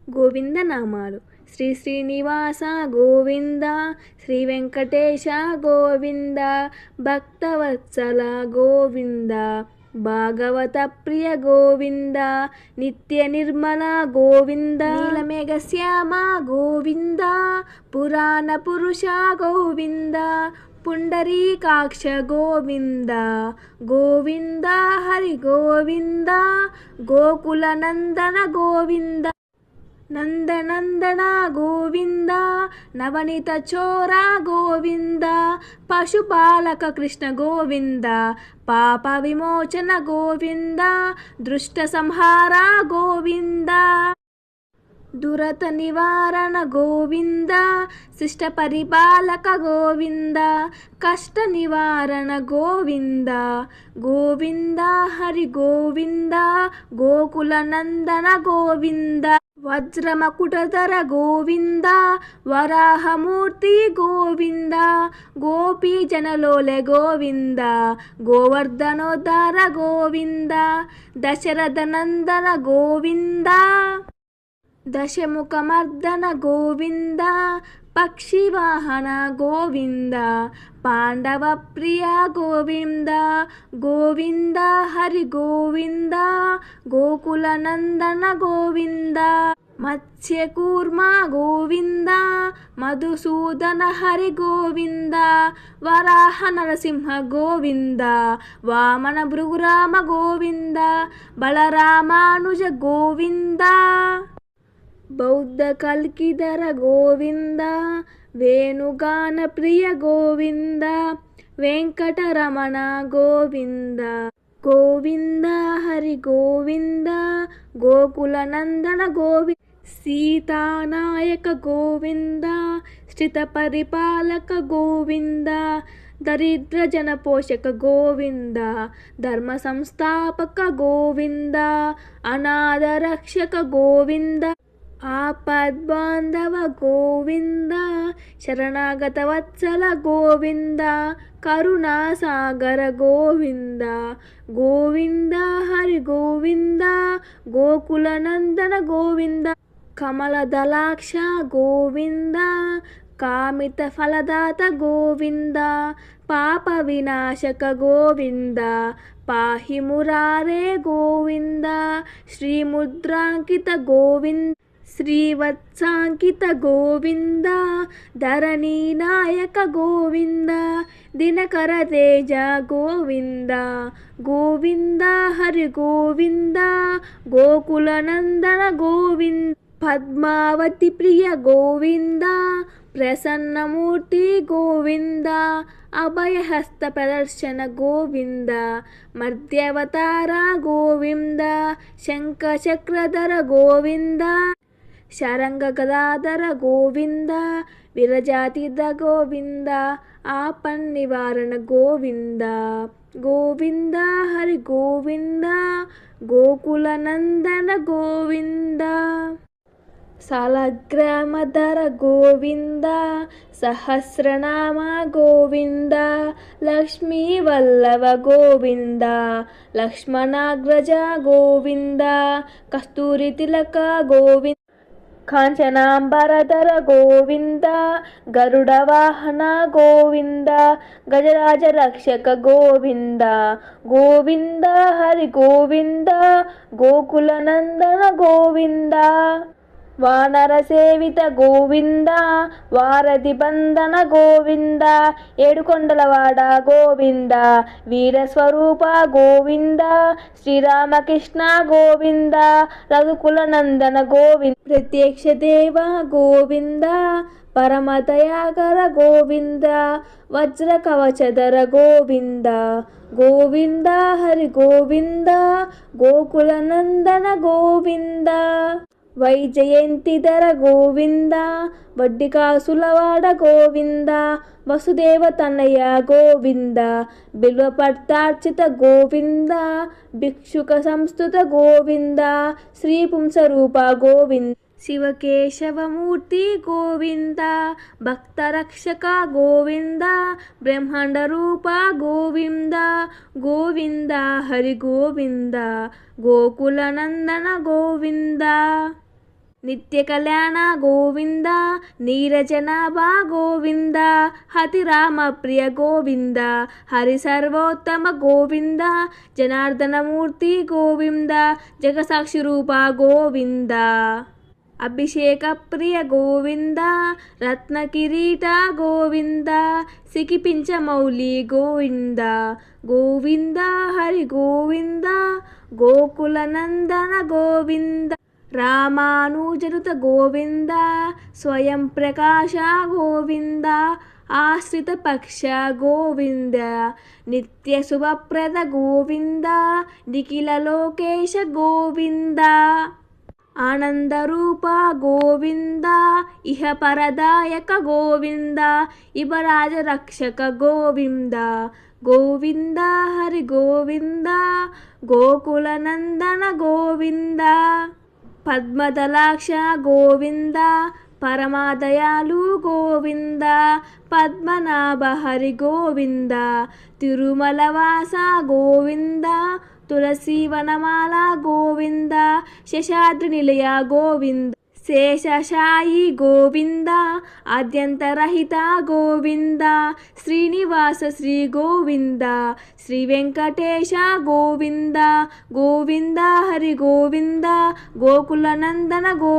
గోవింద నామాలు. శ్రీ శ్రీనివాస గోవింద, శ్రీ వెంకటేశ గోవింద, భక్తవత్సల గోవింద, భాగవత ప్రియ గోవింద, నిత్య నిర్మల గోవింద, నీలమేఘ శ్యామ గోవింద, పురాణ పురుష గోవింద, పుండరీకాక్ష గోవింద, గోవింద హరి గోవింద, గోకుల నందన గోవింద, నందనందన గోవింద, నవనీత చోర గోవింద, పశుపాలక కృష్ణ గోవింద, పాప విమోచన గోవింద, దృష్ట సంహార గోవింద, దురత నివారణ గోవింద, శిష్ట పరిపాలక గోవింద, కష్ట నివారణ గోవింద, గోవింద హరి గోవింద, గోకుల నందన గోవింద, వజ్రమకుటధర గోవింద, వరాహమూర్తి గోవింద, గోపీ జనలోలె గోవింద, గోవర్ధనోద్ధార గోవింద, దశరథ నందన గోవింద, దశముఖమర్దన గోవింద, పక్షివాహన గోవింద, పాండవ ప్రియ గోవింద, గోవింద హరి గోవింద, గోకుల నందన గోవింద, మత్స్యకూర్మ గోవింద, మధుసూదన హరి గోవింద, వరాహ నరసింహ గోవింద, వామన భృగురామ గోవింద, బలరామానుజ గోవింద, బౌద్ధ కల్కిధర గోవింద, వేణుగాన ప్రియ గోవింద, వెంకటరమణ గోవింద, గోవింద హరి గోవింద, గోకుల నందన గోవింద, సీతానాయక గోవింద, స్థిత పరిపాలక గోవింద, దరిద్ర జన పోషక గోవింద, ధర్మ సంస్థాపక గోవింద, అనాథ రక్షక గోవింద, ఆపద్బాంధవ గోవింద, శరణాగత వత్సల గోవింద, కరుణాసాగర గోవింద, గోవింద హరి గోవింద, గోకుల నందన గోవింద, కమలదళాక్ష గోవింద, కామిత ఫలదాత గోవింద, పాప వినాశక గోవింద, పాహి మురారే గోవింద, శ్రీముద్రాంకిత గోవింద, శ్రీవత్సాంకిత గోవింద, ధరణీ నాయక గోవింద, దినకర తేజ గోవింద, గోవింద హరి గోవింద, గోకుల నందన గోవింద, పద్మావతి ప్రియ గోవింద, ప్రసన్నమూర్తి గోవింద, అభయహస్త ప్రదర్శన గోవింద, మర్త్యవతార గోవింద, శంఖచక్రధర గోవింద, శరంగ గదాధర గోవింద, విరజాతిథ గోవింద, ఆపన్నివారణ గోవింద, గోవింద హరి గోవింద, గోకుల నందన గోవింద, సాలగ్రామధర గోవింద, సహస్రనామ గోవింద, లక్ష్మీ వల్లభ గోవింద, లక్ష్మణాగ్రజ గోవింద, కస్తూరి తిలక గోవింద, కాంచనాంబరధర గోవింద, గరుడ వాహన గోవింద, గజరాజ రక్షక గోవింద, గోవింద హరి గోవింద, గోకుల నందన గోవింద, వానర సేవిత గోవింద, వారధి బంధన గోవింద, ఏడుకొండలవాడ గోవింద, వీరస్వరూప గోవింద, శ్రీరామకృష్ణ గోవింద, రఘుకుల నందన గోవింద, ప్రత్యక్ష దేవ గోవింద, పరమదయాకర గోవింద, వజ్ర కవచధర గోవింద, గోవింద హరి గోవింద, గోకుల నందన గోవింద, వైజయంతిధర గోవింద, వడ్డికాసులవాడ గోవింద, వసుదేవ తనయ గోవింద, బిల్వపత్రార్చిత గోవింద, భిక్షుక సంస్థుత గోవింద, శ్రీ పుంసరూప గోవింద, శివకేశవమూర్తి గోవింద, భక్తరక్షక గోవింద, బ్రహ్మాండ రూప గోవింద, గోవింద హరి గోవింద, గోకుల నందన గోవింద, నిత్య కళ్యాణ గోవింద నీరజనాభ గోవింద హతి రామ ప్రియ గోవింద హరి సర్వోత్తమ గోవింద జనార్దనమూర్తి గోవింద జగసాక్షి రూప గోవింద అభిషేక ప్రియ గోవింద రత్న కిరీట గోవింద సికిపించ మౌలి గోవింద గోవింద హరి గోవింద గోకుల నందన గోవింద రామానుజనుత గోవింద స్వయం ప్రకాశ గోవింద ఆశ్రిత పక్ష గోవింద నిత్య శుభప్రద గోవింద నిఖిల లోకేశ గోవింద ఆనందరూప గోవింద ఇహ పరదాయక గోవింద ఇవరాజ రక్షక గోవింద గోవింద హరి గోవింద గోకుల నందన గోవింద పద్మదలాక్ష గోవింద పరమాదయాలు గోవింద పద్మనాభ హరి గోవింద తిరుమలవాస గోవింద తులసి వనమాల గోవింద శేషాద్రి నిలయ గోవింద శేషశాయి గోవింద ఆద్యంతరహిత గోవింద శ్రీనివాస శ్రీ గోవింద శ్రీ వెంకటేశ గోవింద గోవింద హరి గోవింద గోకుల నందన గోవింద